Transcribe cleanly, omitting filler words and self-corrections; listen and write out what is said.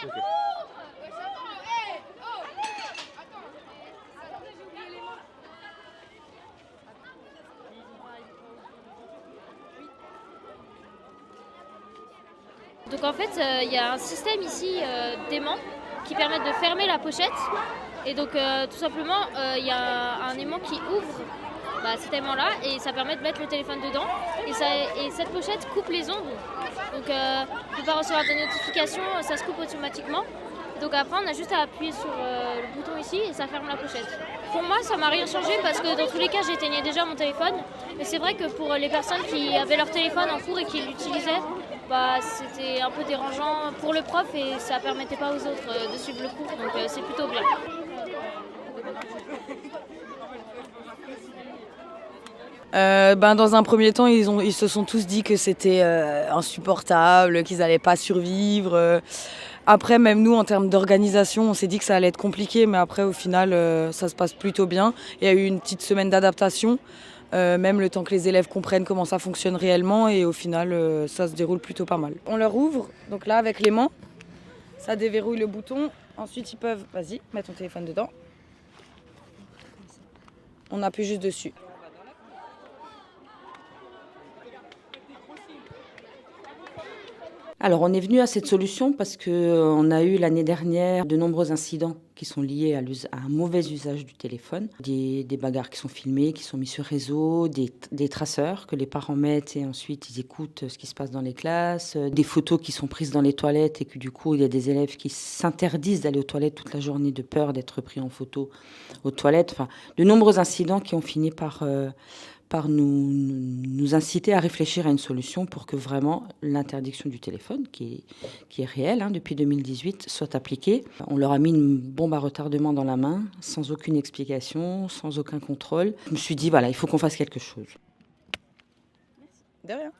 Ok. Donc en fait, il y a un système ici d'aimant qui permet de fermer la pochette. Et donc tout simplement, il y a un aimant qui ouvre cet aimant-là et ça permet de mettre le téléphone dedans. Et cette pochette coupe les ondes. Donc on ne peut pas recevoir de notifications, ça se coupe automatiquement. Donc après, on a juste à appuyer sur le bouton ici et ça ferme la pochette. Pour moi, ça m'a rien changé parce que dans tous les cas, j'éteignais déjà mon téléphone. Mais c'est vrai que pour les personnes qui avaient leur téléphone en cours et qui l'utilisaient, c'était un peu dérangeant pour le prof et ça permettait pas aux autres de suivre le cours. Donc c'est plutôt bien. Dans un premier temps, ils se sont tous dit que c'était insupportable, qu'ils n'allaient pas survivre. Après, même nous, en termes d'organisation, on s'est dit que ça allait être compliqué, mais après, au final, ça se passe plutôt bien. Il y a eu une petite semaine d'adaptation, même le temps que les élèves comprennent comment ça fonctionne réellement, et au final, ça se déroule plutôt pas mal. On leur ouvre, donc là, avec l'aimant, ça déverrouille le bouton. Ensuite, ils peuvent, vas-y, mettre ton téléphone dedans. On appuie juste dessus. Alors, on est venu à cette solution parce qu'on a eu l'année dernière de nombreux incidents qui sont liés à un mauvais usage du téléphone. Des bagarres qui sont filmées, qui sont mises sur réseau, des traceurs que les parents mettent et ensuite ils écoutent ce qui se passe dans les classes, des photos qui sont prises dans les toilettes et que du coup, il y a des élèves qui s'interdisent d'aller aux toilettes toute la journée de peur d'être pris en photo aux toilettes. Enfin, de nombreux incidents qui ont fini par nous inciter à réfléchir à une solution pour que vraiment l'interdiction du téléphone, qui est réelle depuis 2018, soit appliquée. On leur a mis une bombe à retardement dans la main, sans aucune explication, sans aucun contrôle. Je me suis dit, voilà, il faut qu'on fasse quelque chose. De rien.